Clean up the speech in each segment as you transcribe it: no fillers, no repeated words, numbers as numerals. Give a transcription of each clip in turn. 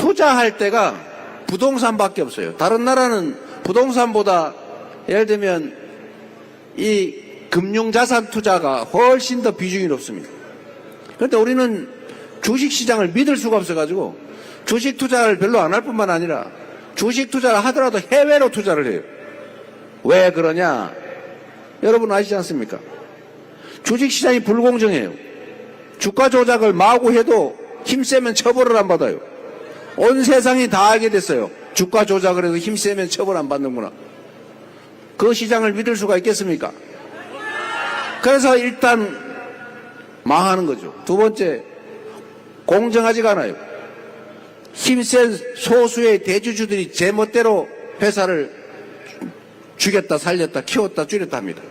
투자할 때가 부동산밖에 없어요. 다른 나라는 부동산보다 예를 들면 이 금융자산 투자가 훨씬 더 비중이 높습니다. 그런데 우리는 주식시장을 믿을 수가 없어가지고 주식 투자를 별로 안 할 뿐만 아니라 주식 투자를 하더라도 해외로 투자를 해요. 왜 그러냐? 여러분 아시지 않습니까? 주식시장이 불공정해요. 주가 조작을 마구 해도 힘세면 처벌을 안 받아요. 온 세상이 다 알게 됐어요. 주가 조작을 해도 힘세면 처벌 안 받는구나. 그 시장을 믿을 수가 있겠습니까? 그래서 일단 망하는 거죠. 두 번째, 공정하지가 않아요. 힘센 소수의 대주주들이 제멋대로 회사를 죽였다 살렸다 키웠다 줄였다 합니다.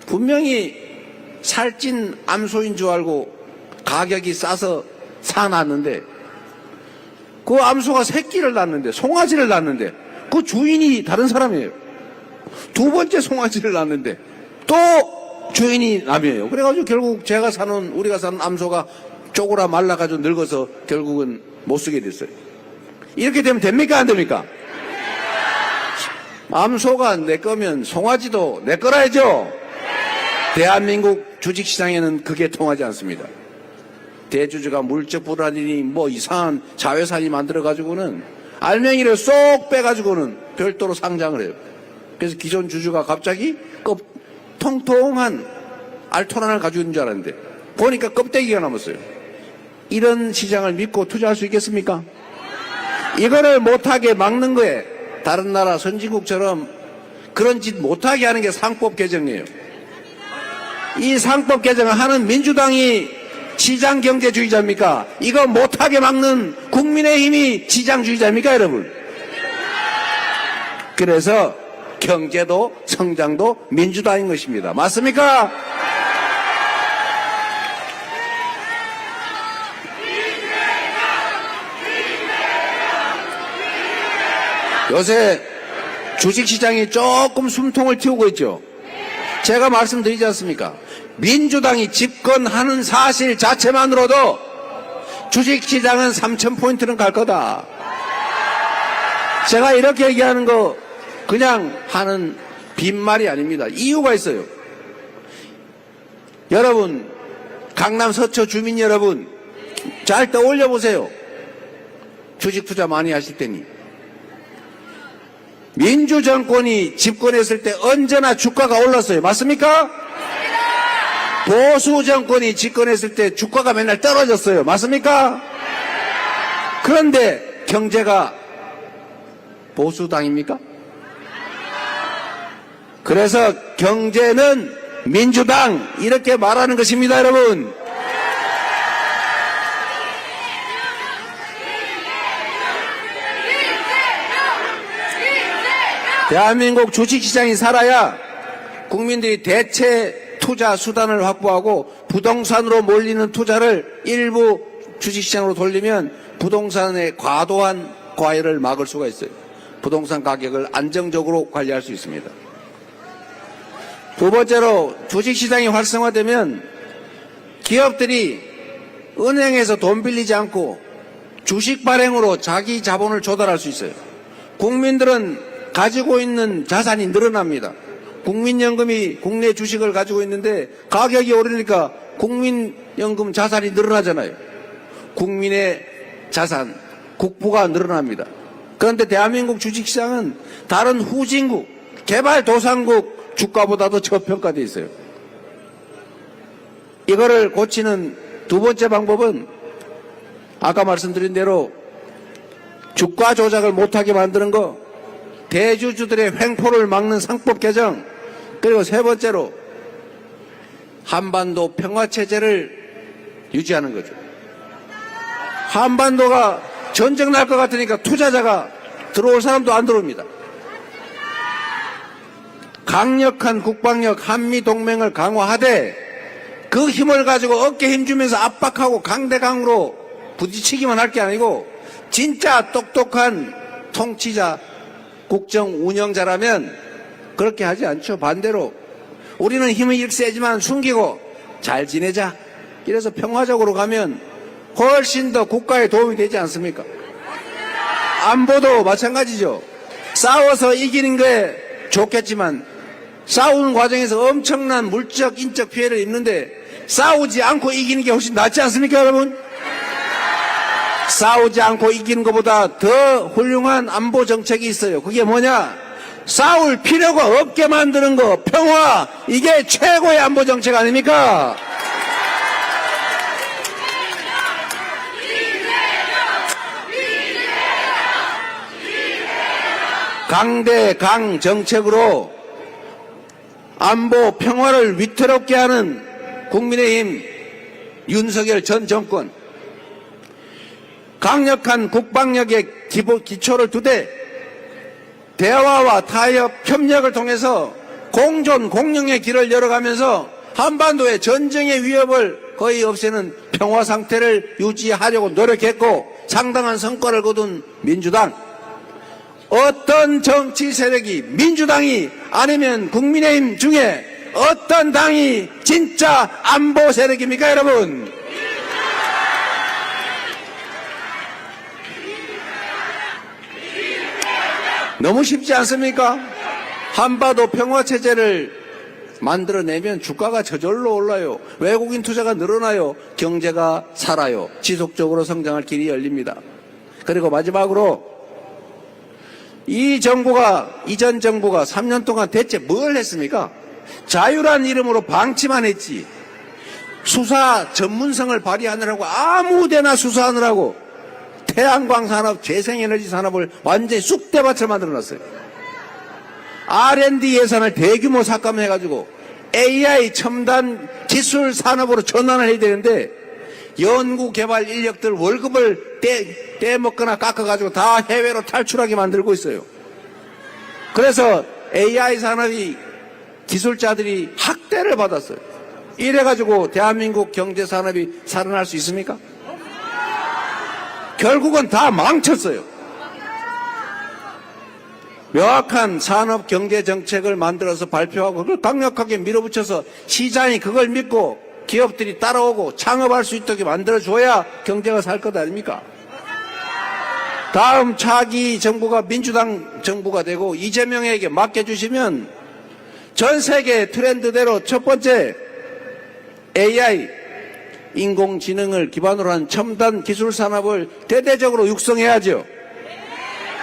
분명히 살찐 암소인 줄 알고 가격이 싸서 사놨는데 그 암소가 새끼를 낳는데 송아지를 낳는데 그 주인이 다른 사람이에요. 두 번째 송아지를 낳는데 또 주인이 남이에요. 그래가지고 결국 우리가 사는 암소가 쪼그라 말라가지고 늙어서 결국은 못 쓰게 됐어요. 이렇게 되면 됩니까? 안 됩니까? 암소가 내 거면 송아지도 내 거라야죠. 대한민국 주식시장에는 그게 통하지 않습니다. 대주주가 물적 불안이니 뭐 이상한 자회사니 만들어가지고는 알맹이를 쏙 빼가지고는 별도로 상장을 해요. 그래서 기존 주주가 갑자기 통통한 알토 하나를 가지고 있는 줄 알았는데 보니까 껍데기가 남았어요. 이런 시장을 믿고 투자할 수 있겠습니까? 이거를 못하게 막는 거에 다른 나라 선진국처럼 그런 짓 못하게 하는 게 상법 개정이에요. 이 상법 개정을 하는 민주당이 시장경제주의자입니까? 이거 못하게 막는 국민의힘이 시장주의자입니까, 여러분? 그래서 경제도 성장도 민주당인 것입니다. 맞습니까? 요새 주식시장이 조금 숨통을 틔우고 있죠. 제가 말씀드리지 않습니까? 민주당이 집권하는 사실 자체만으로도 주식시장은 3,000포인트는 갈 거다. 제가 이렇게 얘기하는 거 그냥 하는 빈말이 아닙니다. 이유가 있어요. 여러분, 강남 서초 주민 여러분, 잘 떠올려 보세요. 주식 투자 많이 하실 테니. 민주정권이 집권했을 때 언제나 주가가 올랐어요. 맞습니까? 보수 정권이 집권했을 때 주가가 맨날 떨어졌어요. 맞습니까? 그런데 경제가 보수당입니까? 그래서 경제는 민주당 이렇게 말하는 것입니다, 여러분. 대한민국 주식시장이 살아야 국민들이 대체 투자 수단을 확보하고 부동산으로 몰리는 투자를 일부 주식시장으로 돌리면 부동산의 과도한 과열을 막을 수가 있어요. 부동산 가격을 안정적으로 관리할 수 있습니다. 두 번째로 주식시장이 활성화되면 기업들이 은행에서 돈 빌리지 않고 주식 발행으로 자기 자본을 조달할 수 있어요. 국민들은 가지고 있는 자산이 늘어납니다. 국민연금이 국내 주식을 가지고 있는데 가격이 오르니까 국민연금 자산이 늘어나잖아요. 국민의 자산, 국부가 늘어납니다. 그런데 대한민국 주식시장은 다른 후진국, 개발도상국 주가보다도 저평가되어 있어요. 이거를 고치는 두 번째 방법은 아까 말씀드린 대로 주가 조작을 못하게 만드는 거, 대주주들의 횡포를 막는 상법 개정, 그리고 세 번째로 한반도 평화체제를 유지하는 거죠. 한반도가 전쟁 날 것 같으니까 투자자가 들어올 사람도 안 들어옵니다. 강력한 국방력 한미동맹을 강화하되 그 힘을 가지고 어깨 힘주면서 압박하고 강대강으로 부딪히기만 할 게 아니고 진짜 똑똑한 통치자, 국정 운영자라면 그렇게 하지 않죠. 반대로 우리는 힘이 이렇게 세지만 숨기고 잘 지내자. 이래서 평화적으로 가면 훨씬 더 국가에 도움이 되지 않습니까? 안보도 마찬가지죠. 싸워서 이기는 게 좋겠지만 싸우는 과정에서 엄청난 물적, 인적 피해를 입는데 싸우지 않고 이기는 게 훨씬 낫지 않습니까, 여러분? 싸우지 않고 이기는 것보다 더 훌륭한 안보 정책이 있어요. 그게 뭐냐? 싸울 필요가 없게 만드는 거, 평화, 이게 최고의 안보 정책 아닙니까? 강대강 정책으로 안보 평화를 위태롭게 하는 국민의힘 윤석열 전 정권, 강력한 국방력의 기초를 두되 대화와 타협, 협력을 통해서 공존, 공영의 길을 열어가면서 한반도의 전쟁의 위협을 거의 없애는 평화 상태를 유지하려고 노력했고 상당한 성과를 거둔 민주당, 어떤 정치 세력이 민주당이 아니면 국민의힘 중에 어떤 당이 진짜 안보 세력입니까, 여러분? 너무 쉽지 않습니까? 한반도 평화체제를 만들어내면 주가가 저절로 올라요. 외국인 투자가 늘어나요. 경제가 살아요. 지속적으로 성장할 길이 열립니다. 그리고 마지막으로 이전 정부가 3년 동안 대체 뭘 했습니까? 자유란 이름으로 방치만 했지. 수사 전문성을 발휘하느라고 아무데나 수사하느라고 태양광 산업, 재생에너지 산업을 완전히 쑥대밭을 만들어놨어요. R&D 예산을 대규모 삭감해가지고 AI 첨단 기술 산업으로 전환을 해야 되는데 연구개발 인력들 월급을 떼먹거나 깎아가지고 다 해외로 탈출하게 만들고 있어요. 그래서 AI 산업이 기술자들이 학대를 받았어요. 이래가지고 대한민국 경제산업이 살아날 수 있습니까? 결국은 다 망쳤어요. 명확한 산업 경제 정책을 만들어서 발표하고 그걸 강력하게 밀어붙여서 시장이 그걸 믿고 기업들이 따라오고 창업할 수 있도록 만들어줘야 경제가 살 것 아닙니까? 다음 차기 정부가 민주당 정부가 되고 이재명에게 맡겨주시면 전 세계 트렌드대로 첫 번째 AI 인공지능을 기반으로 한 첨단 기술 산업을 대대적으로 육성해야죠.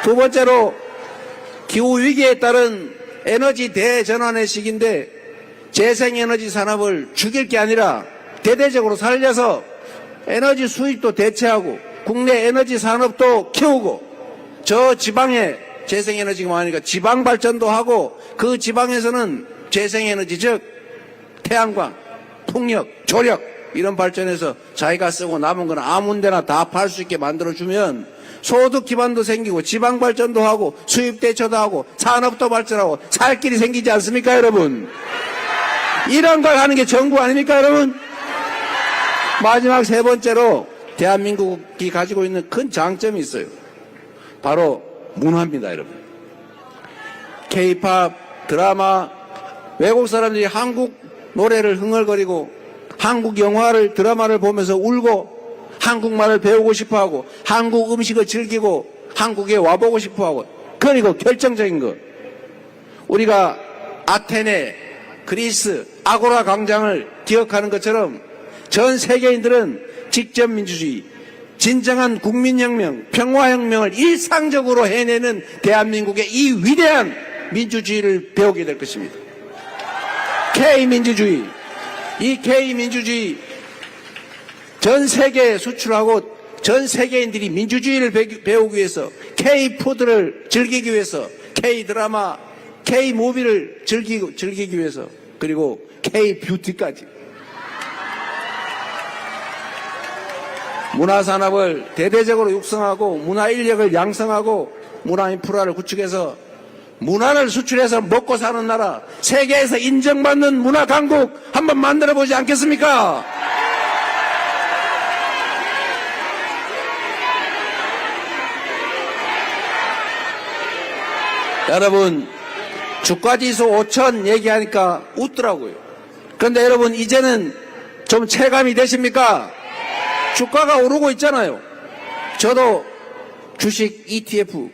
두 번째로 기후위기에 따른 에너지 대전환의 시기인데 재생에너지 산업을 죽일 게 아니라 대대적으로 살려서 에너지 수입도 대체하고 국내 에너지 산업도 키우고 저 지방에 재생에너지가 많으니까 지방 발전도 하고 그 지방에서는 재생에너지 즉 태양광, 풍력, 조력 이런 발전해서 자기가 쓰고 남은 건 아무 데나 다 팔 수 있게 만들어주면 소득 기반도 생기고 지방 발전도 하고 수입 대처도 하고 산업도 발전하고 살 길이 생기지 않습니까, 여러분? 이런 걸 하는 게 정부 아닙니까, 여러분? 마지막 세 번째로 대한민국이 가지고 있는 큰 장점이 있어요. 바로 문화입니다, 여러분. K-팝, 드라마, 외국 사람들이 한국 노래를 흥얼거리고 한국 영화를, 드라마를 보면서 울고 한국말을 배우고 싶어하고 한국 음식을 즐기고 한국에 와보고 싶어하고, 그리고 결정적인 것, 우리가 아테네, 그리스, 아고라 광장을 기억하는 것처럼 전 세계인들은 직접민주주의, 진정한 국민혁명, 평화혁명을 일상적으로 해내는 대한민국의 이 위대한 민주주의를 배우게 될 것입니다. K민주주의. 이 K민주주의 전 세계에 수출하고 전 세계인들이 민주주의를 배우기 위해서, K푸드를 즐기기 위해서, K드라마, K무비를 즐기기 위해서, 그리고 K뷰티까지 문화산업을 대대적으로 육성하고 문화인력을 양성하고 문화인프라를 구축해서 문화를 수출해서 먹고 사는 나라, 세계에서 인정받는 문화강국 한번 만들어보지 않겠습니까? 여러분, 주가지수 5천 얘기하니까 웃더라고요. 그런데 여러분, 이제는 좀 체감이 되십니까? 주가가 오르고 있잖아요. 저도 주식 ETF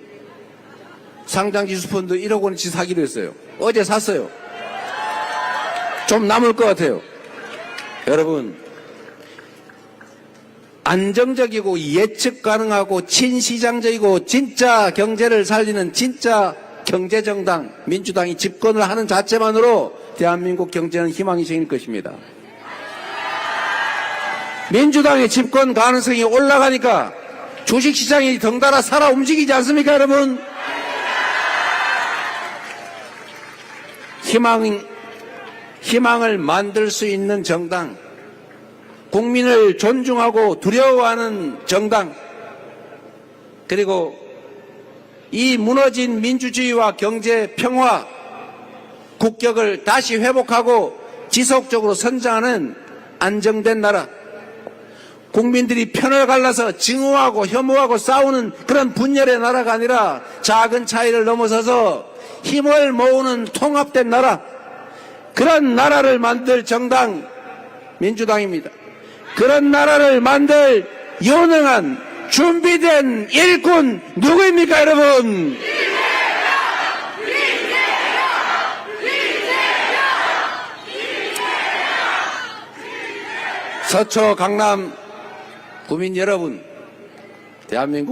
상장지수펀드 1억 원치 사기로 했어요. 어제 샀어요. 좀 남을 것 같아요. 여러분, 안정적이고 예측 가능하고 친시장적이고 진짜 경제를 살리는 진짜 경제정당 민주당이 집권을 하는 자체만으로 대한민국 경제는 희망이 생길 것입니다. 민주당의 집권 가능성이 올라가니까 주식시장이 덩달아 살아 움직이지 않습니까, 여러분? 희망을 만들 수 있는 정당, 국민을 존중하고 두려워하는 정당, 그리고 이 무너진 민주주의와 경제 평화, 국격을 다시 회복하고 지속적으로 선장하는 안정된 나라, 국민들이 편을 갈라서 증오하고 혐오하고 싸우는 그런 분열의 나라가 아니라 작은 차이를 넘어서서 힘을 모으는 통합된 나라, 그런 나라를 만들 정당 민주당입니다. 그런 나라를 만들 유능한 준비된 일꾼 누구입니까, 여러분? 서초 강남 구민 여러분, 대한민국